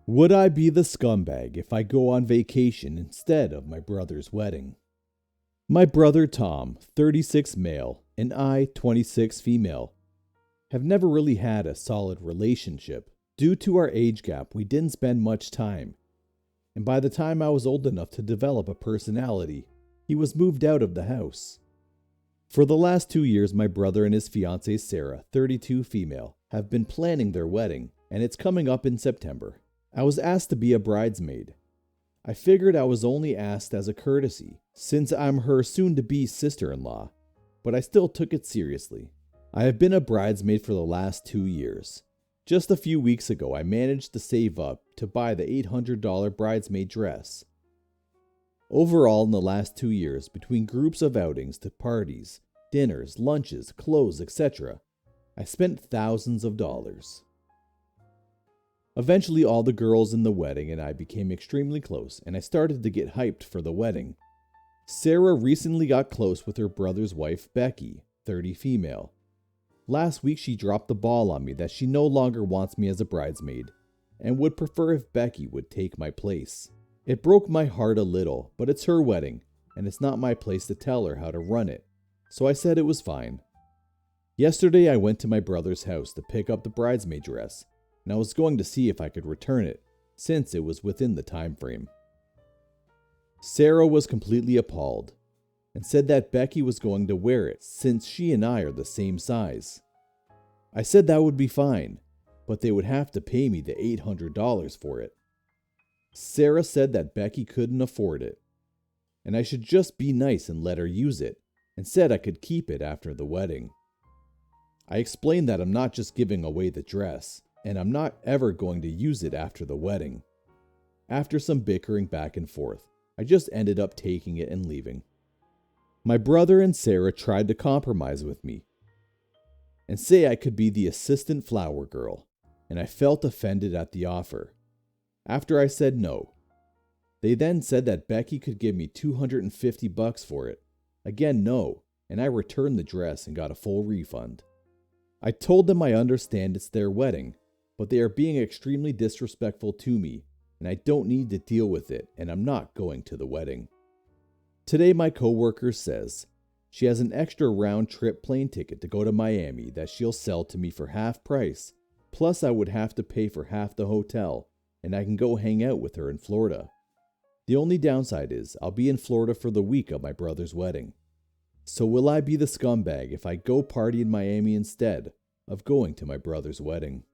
Would I be the scumbag if I go on vacation instead of my brother's wedding? My brother Tom, 36 male, and I, 26 female, have never really had a solid relationship. Due to our age gap, we didn't spend much time, and by the time I was old enough to develop a personality, he was moved out of the house. For the last 2 years, my brother and his fiancée Sarah, 32 female, have been planning their wedding, and it's coming up in September. I was asked to be a bridesmaid. I figured I was only asked as a courtesy, since I'm her soon-to-be sister-in-law, but I still took it seriously. I have been a bridesmaid for the last 2 years. Just a few weeks ago, I managed to save up to buy the $800 bridesmaid dress. Overall, in the last 2 years, between groups of outings to parties, dinners, lunches, clothes, etc., I spent thousands of dollars. Eventually, all the girls in the wedding and I became extremely close, and I started to get hyped for the wedding. Sarah recently got close with her brother's wife, Becky, 30 female. Last week, she dropped the ball on me that she no longer wants me as a bridesmaid, and would prefer if Becky would take my place. It broke my heart a little, but it's her wedding, and it's not my place to tell her how to run it, so I said it was fine. Yesterday, I went to my brother's house to pick up the bridesmaid dress, and I was going to see if I could return it, since it was within the time frame. Sarah was completely appalled, and said that Becky was going to wear it since she and I are the same size. I said that would be fine, but they would have to pay me the $800 for it. Sarah said that Becky couldn't afford it, and I should just be nice and let her use it, and said I could keep it after the wedding. I explained that I'm not just giving away the dress, and I'm not ever going to use it after the wedding. After some bickering back and forth, I just ended up taking it and leaving. My brother and Sarah tried to compromise with me and say I could be the assistant flower girl, and I felt offended at the offer. After I said no, they then said that Becky could give me $250 for it. Again, no, and I returned the dress and got a full refund. I told them I understand it's their wedding, but they are being extremely disrespectful to me, and I don't need to deal with it, and I'm not going to the wedding. Today, my coworker says she has an extra round-trip plane ticket to go to Miami that she'll sell to me for half price, plus I would have to pay for half the hotel, and I can go hang out with her in Florida. The only downside is I'll be in Florida for the week of my brother's wedding. So will I be the scumbag if I go party in Miami instead of going to my brother's wedding?